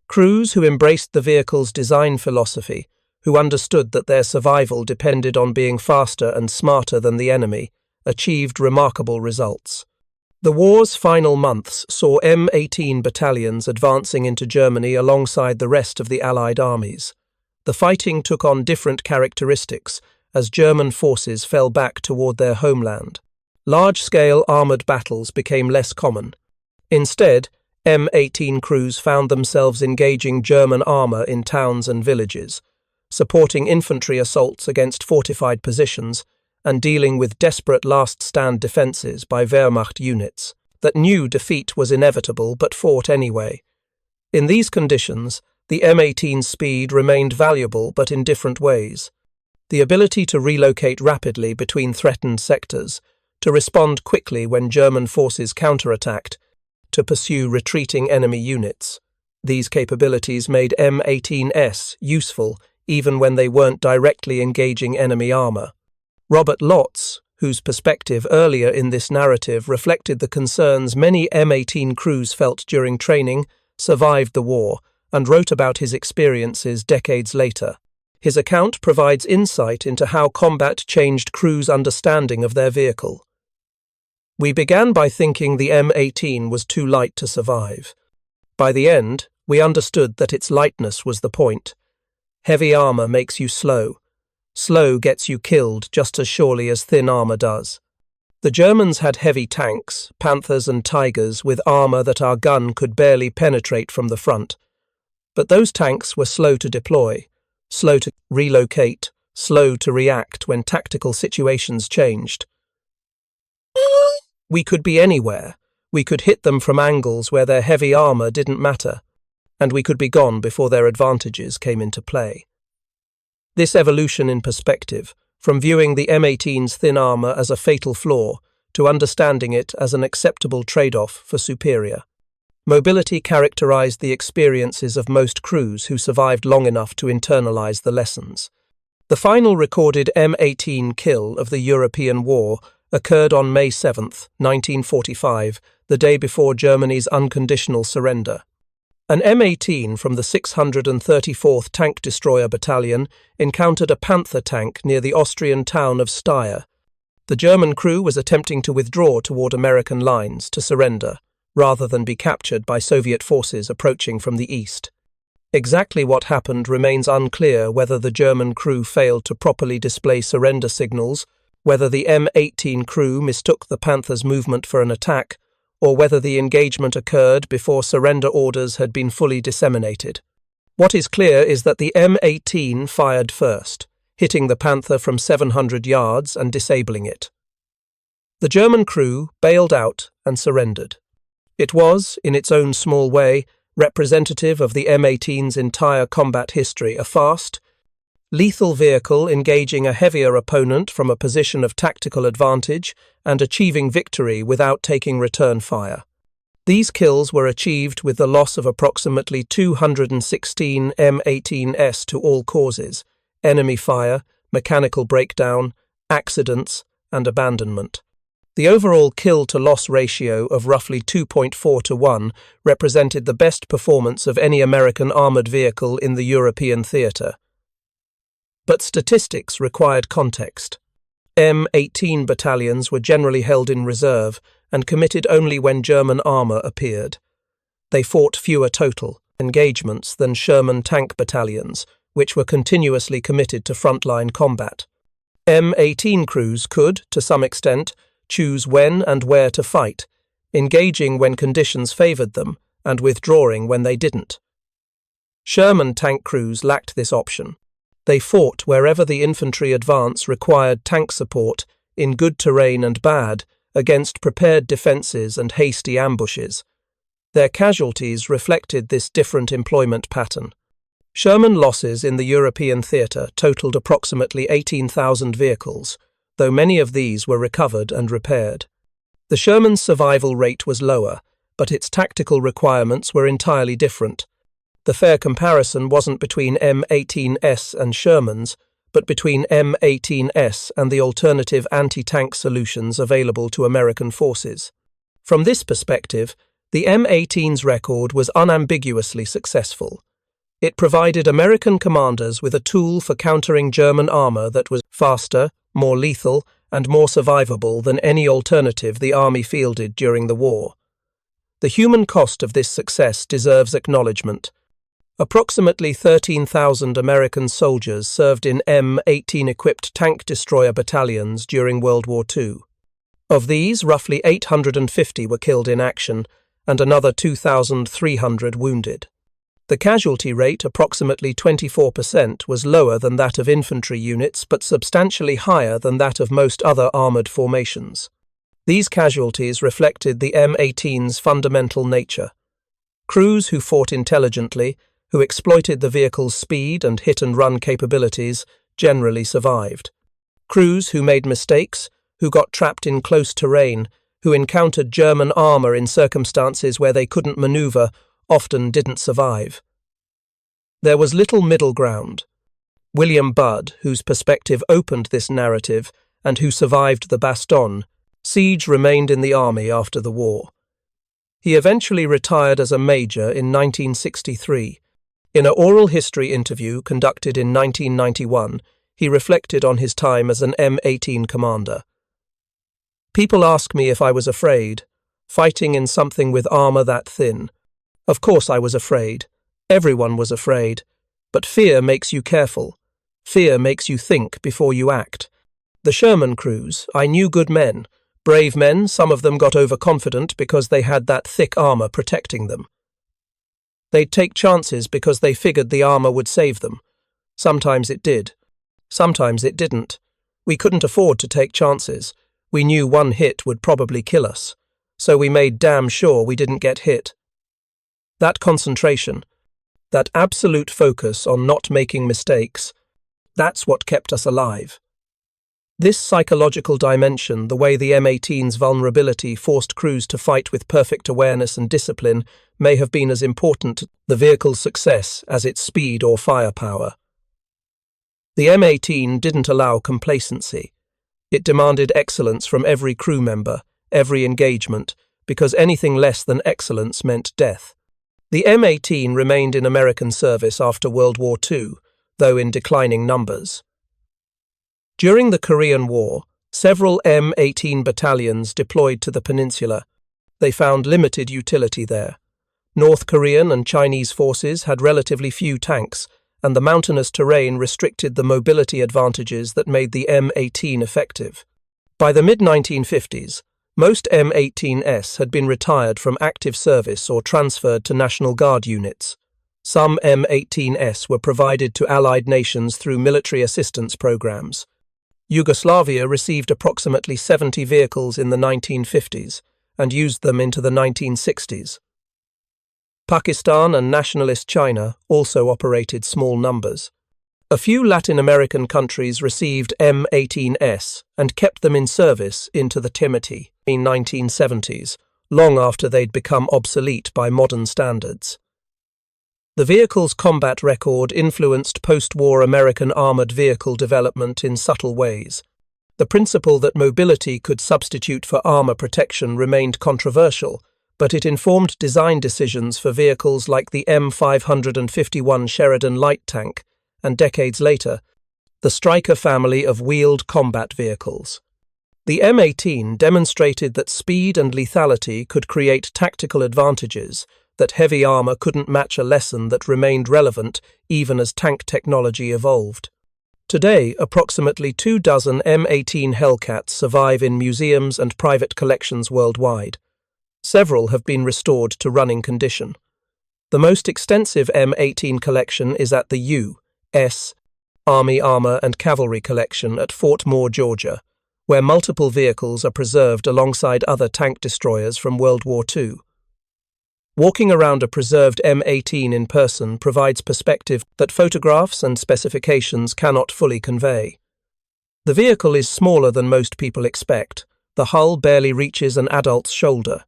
S1: Crews who embraced the vehicle's design philosophy, who understood that their survival depended on being faster and smarter than the enemy, achieved remarkable results. The war's final months saw M18 battalions advancing into Germany alongside the rest of the Allied armies. The fighting took on different characteristics as German forces fell back toward their homeland. Large-scale armoured battles became less common. Instead, M18 crews found themselves engaging German armour in towns and villages, supporting infantry assaults against fortified positions, and dealing with desperate last-stand defences by Wehrmacht units that knew defeat was inevitable but fought anyway. In these conditions, the M18's speed remained valuable but in different ways. The ability to relocate rapidly between threatened sectors, to respond quickly when German forces counterattacked, to pursue retreating enemy units. These capabilities made M18s useful even when they weren't directly engaging enemy armour. Robert Lotz, whose perspective earlier in this narrative reflected the concerns many M18 crews felt during training, survived the war, and wrote about his experiences decades later. His account provides insight into how combat changed crews' understanding of their vehicle. "We began by thinking the M18 was too light to survive. By the end, we understood that its lightness was the point. Heavy armor makes you slow. Slow gets you killed just as surely as thin armor does. The Germans had heavy tanks, Panthers and Tigers, with armor that our gun could barely penetrate from the front. But those tanks were slow to deploy, slow to relocate, slow to react when tactical situations changed. We could be anywhere. We could hit them from angles where their heavy armor didn't matter. and we could be gone before their advantages came into play. This evolution in perspective, from viewing the M18's thin armour as a fatal flaw to understanding it as an acceptable trade-off for superior mobility, characterized the experiences of most crews who survived long enough to internalize the lessons. The final recorded M18 kill of the European War occurred on May 7, 1945, the day before Germany's unconditional surrender. An M18 from the 634th Tank Destroyer Battalion encountered a Panther tank near the Austrian town of Steyr. The German crew was attempting to withdraw toward American lines to surrender, rather than be captured by Soviet forces approaching from the east. Exactly what happened remains unclear, whether the German crew failed to properly display surrender signals, whether the M18 crew mistook the Panther's movement for an attack, or whether the engagement occurred before surrender orders had been fully disseminated. What is clear is that the M18 fired first, hitting the Panther from 700 yards and disabling it. The German crew bailed out and surrendered. It was, in its own small way, representative of the M18's entire combat history, a fast, lethal vehicle engaging a heavier opponent from a position of tactical advantage and achieving victory without taking return fire. These kills were achieved with the loss of approximately 216 M18s to all causes: enemy fire, mechanical breakdown, accidents, and abandonment. The overall kill-to-loss ratio of roughly 2.4 to 1 represented the best performance of any American armoured vehicle in the European theatre. But statistics required context. M18 battalions were generally held in reserve and committed only when German armour appeared. They fought fewer total engagements than Sherman tank battalions, which were continuously committed to frontline combat. M18 crews could, to some extent, choose when and where to fight, engaging when conditions favoured them and withdrawing when they didn't. Sherman tank crews lacked this option. They fought wherever the infantry advance required tank support, in good terrain and bad, against prepared defences and hasty ambushes. Their casualties reflected this different employment pattern. Sherman losses in the European theatre totalled approximately 18,000 vehicles, though many of these were recovered and repaired. The Sherman's survival rate was lower, but its tactical requirements were entirely different. The fair comparison wasn't between M18s and Shermans, but between M18s and the alternative anti-tank solutions available to American forces. From this perspective, the M18's record was unambiguously successful. It provided American commanders with a tool for countering German armour that was faster, more lethal, and more survivable than any alternative the army fielded during the war. The human cost of this success deserves acknowledgement. Approximately 13,000 American soldiers served in M18-equipped tank destroyer battalions during World War II. Of these, roughly 850 were killed in action, and another 2,300 wounded. The casualty rate, approximately 24%, was lower than that of infantry units but substantially higher than that of most other armoured formations. These casualties reflected the M18's fundamental nature. Crews who fought intelligently, who exploited the vehicle's speed and hit-and-run capabilities, generally survived. Crews who made mistakes, who got trapped in close terrain, who encountered German armour in circumstances where they couldn't manoeuvre, often didn't survive. There was little middle ground. William Budd, whose perspective opened this narrative and who survived the Bastogne siege, remained in the army after the war. He eventually retired as a major in 1963. In an oral history interview conducted in 1991, he reflected on his time as an M18 commander. "People ask me if I was afraid, fighting in something with armour that thin. Of course I was afraid. Everyone was afraid. But fear makes you careful. Fear makes you think before you act. The Sherman crews, I knew good men, brave men. Some of them got overconfident because they had that thick armour protecting them. They'd take chances because they figured the armour would save them. Sometimes it did. Sometimes it didn't. We couldn't afford to take chances. We knew one hit would probably kill us. So we made damn sure we didn't get hit. That concentration, That absolute focus on not making mistakes, that's what kept us alive. This psychological dimension, the way the M18's vulnerability forced crews to fight with perfect awareness and discipline, may have been as important to the vehicle's success as its speed or firepower. The M18 didn't allow complacency. It demanded excellence from every crew member, every engagement, because anything less than excellence meant death. The M18 remained in American service after World War II, though in declining numbers. During the Korean War, several M18 battalions deployed to the peninsula. They found limited utility there. North Korean and Chinese forces had relatively few tanks, and the mountainous terrain restricted the mobility advantages that made the M18 effective. By the mid-1950s, most M18s had been retired from active service or transferred to National Guard units. Some M18s were provided to Allied nations through military assistance programs. Yugoslavia received approximately 70 vehicles in the 1950s and used them into the 1960s. Pakistan and nationalist China also operated small numbers. A few Latin American countries received M18s and kept them in service into the 1970s, long after they'd become obsolete by modern standards. The vehicle's combat record influenced post-war American armored vehicle development in subtle ways. The principle that mobility could substitute for armor protection remained controversial, but it informed design decisions for vehicles like the M551 Sheridan light tank, and decades later, the Stryker family of wheeled combat vehicles. The M18 demonstrated that speed and lethality could create tactical advantages, that heavy armor couldn't match, a lesson that remained relevant even as tank technology evolved. Today, approximately 24 M18 Hellcats survive in museums and private collections worldwide. Several have been restored to running condition. The most extensive M18 collection is at the U.S. Army Armor and Cavalry Collection at Fort Moore, Georgia, where multiple vehicles are preserved alongside other tank destroyers from World War II. Walking around a preserved M18 in person provides perspective that photographs and specifications cannot fully convey. The vehicle is smaller than most people expect. The hull barely reaches an adult's shoulder.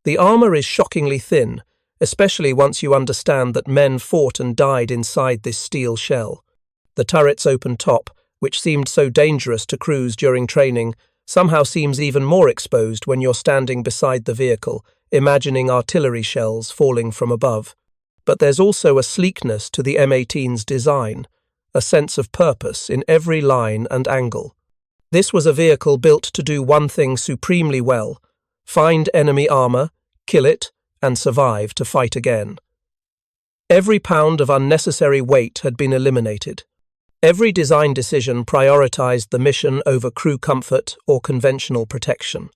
S1: The armor is shockingly thin, especially once you understand that men fought and died inside this steel shell. The turret's open top, which seemed so dangerous to crews during training, somehow seems even more exposed when you're standing beside the vehicle, imagining artillery shells falling from above. But there's also a sleekness to the M18's design, a sense of purpose in every line and angle. This was a vehicle built to do one thing supremely well: find enemy armor, kill it, and survive to fight again. Every pound of unnecessary weight had been eliminated. Every design decision prioritized the mission over crew comfort or conventional protection.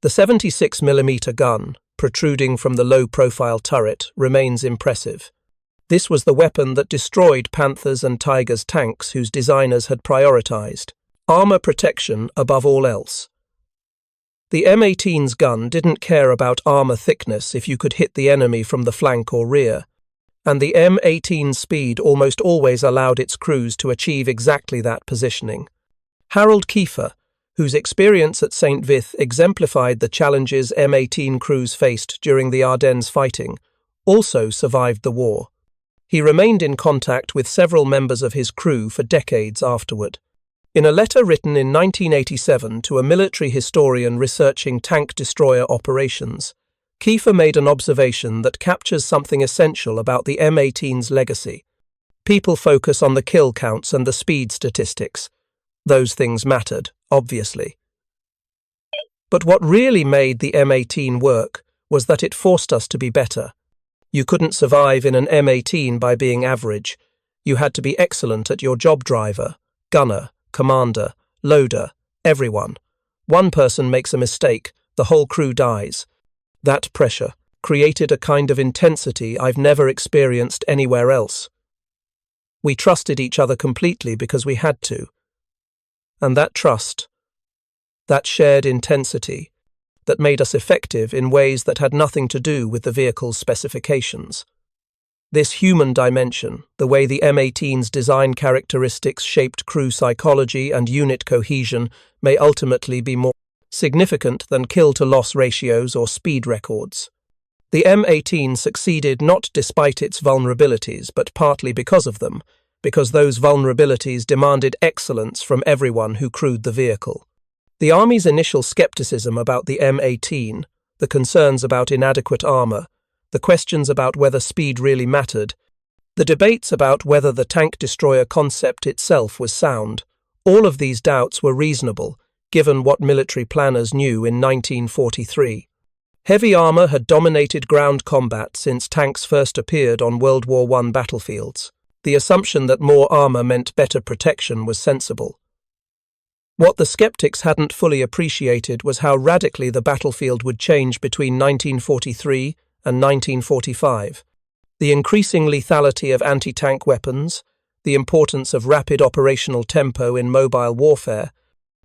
S1: The 76mm gun, protruding from the low-profile turret, remains impressive. This was the weapon that destroyed Panthers and Tigers tanks whose designers had prioritized armor protection above all else. The M18's gun didn't care about armor thickness if you could hit the enemy from the flank or rear, and the M18's speed almost always allowed its crews to achieve exactly that positioning. Harold Kiefer, whose experience at St. Vith exemplified the challenges M18 crews faced during the Ardennes fighting, also survived the war. He remained in contact with several members of his crew for decades afterward. In a letter written in 1987 to a military historian researching tank destroyer operations, Kiefer made an observation that captures something essential about the M18's legacy. People focus on the kill counts and the speed statistics. Those things mattered, obviously. But what really made the M18 work was that it forced us to be better. You couldn't survive in an M18 by being average. You had to be excellent at your job: driver, gunner, commander, loader, everyone. One person makes a mistake, the whole crew dies. That pressure created a kind of intensity I've never experienced anywhere else. We trusted each other completely because we had to. And that trust, that shared intensity, that made us effective in ways that had nothing to do with the vehicle's specifications. This human dimension, the way the M18's design characteristics shaped crew psychology and unit cohesion, may ultimately be more significant than kill-to-loss ratios or speed records. The M18 succeeded not despite its vulnerabilities, but partly because of them, because those vulnerabilities demanded excellence from everyone who crewed the vehicle. The Army's initial skepticism about the M18, the concerns about inadequate armor, the questions about whether speed really mattered, the debates about whether the tank destroyer concept itself was sound, all of these doubts were reasonable, given what military planners knew in 1943. Heavy armor had dominated ground combat since tanks first appeared on World War I battlefields. The assumption that more armor meant better protection was sensible. What the skeptics hadn't fully appreciated was how radically the battlefield would change between 1943 and 1945. The increasing lethality of anti-tank weapons, the importance of rapid operational tempo in mobile warfare,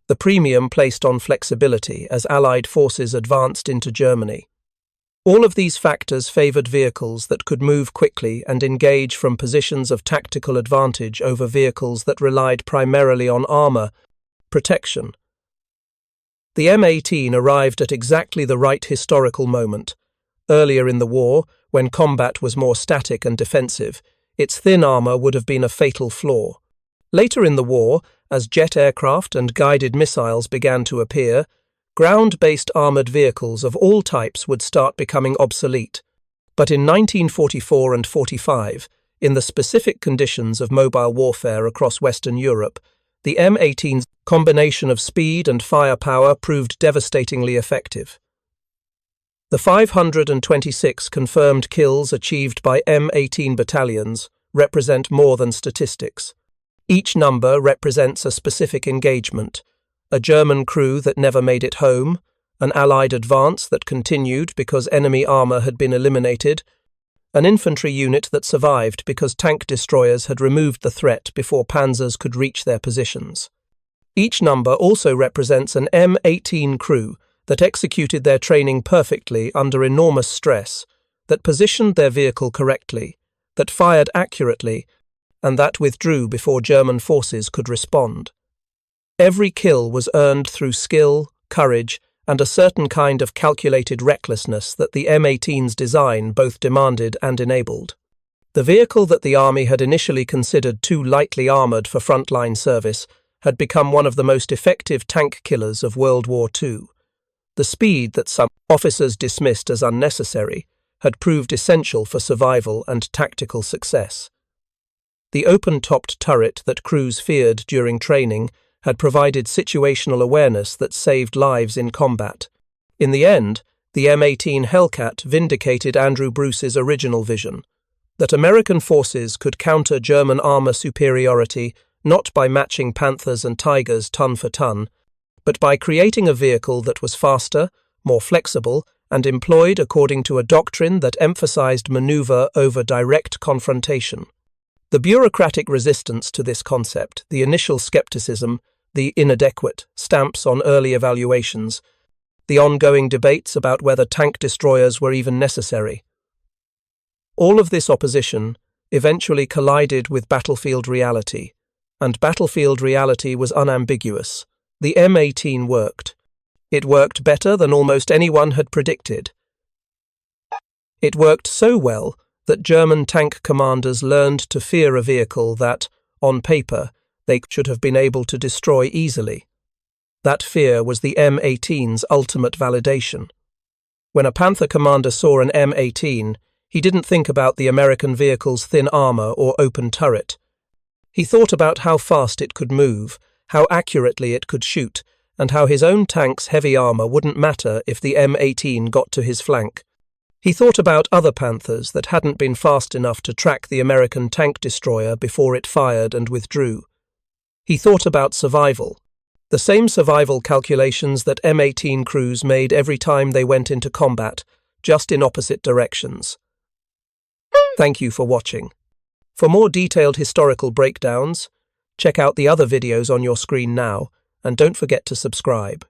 S1: the premium placed on flexibility as Allied forces advanced into Germany. All of these factors favored vehicles that could move quickly and engage from positions of tactical advantage over vehicles that relied primarily on armor protection. The M18 arrived at exactly the right historical moment. Earlier in the war, when combat was more static and defensive, its thin armor would have been a fatal flaw. Later in the war, as jet aircraft and guided missiles began to appear, ground-based armored vehicles of all types would start becoming obsolete. But in 1944 and 45, in the specific conditions of mobile warfare across Western Europe, the M18's combination of speed and firepower proved devastatingly effective. The 526 confirmed kills achieved by M18 battalions represent more than statistics. Each number represents a specific engagement: a German crew that never made it home, an Allied advance that continued because enemy armor had been eliminated, an infantry unit that survived because tank destroyers had removed the threat before panzers could reach their positions. Each number also represents an M18 crew that executed their training perfectly under enormous stress, that positioned their vehicle correctly, that fired accurately, and that withdrew before German forces could respond. Every kill was earned through skill, courage, and a certain kind of calculated recklessness that the M18's design both demanded and enabled. The vehicle that the Army had initially considered too lightly armoured for frontline service had become one of the most effective tank killers of World War II. The speed that some officers dismissed as unnecessary had proved essential for survival and tactical success. The open-topped turret that crews feared during training had provided situational awareness that saved lives in combat. In the end, the M18 Hellcat vindicated Andrew Bruce's original vision, that American forces could counter German armor superiority not by matching Panthers and Tigers ton for ton, but by creating a vehicle that was faster, more flexible, and employed according to a doctrine that emphasized maneuver over direct confrontation. The bureaucratic resistance to this concept, the initial skepticism, the inadequate stamps on early evaluations, the ongoing debates about whether tank destroyers were even necessary. All of this opposition eventually collided with battlefield reality, and battlefield reality was unambiguous. The M18 worked. It worked better than almost anyone had predicted. It worked so well that German tank commanders learned to fear a vehicle that, on paper, they should have been able to destroy easily. That fear was the M18's ultimate validation. When a Panther commander saw an M18, he didn't think about the American vehicle's thin armor or open turret. He thought about how fast it could move, how accurately it could shoot, and how his own tank's heavy armor wouldn't matter if the M18 got to his flank. He thought about other Panthers that hadn't been fast enough to track the American tank destroyer before it fired and withdrew. He thought about survival, the same survival calculations that M18 crews made every time they went into combat, just in opposite directions. Thank you for watching. For more detailed historical breakdowns, check out the other videos on your screen now, and don't forget to subscribe.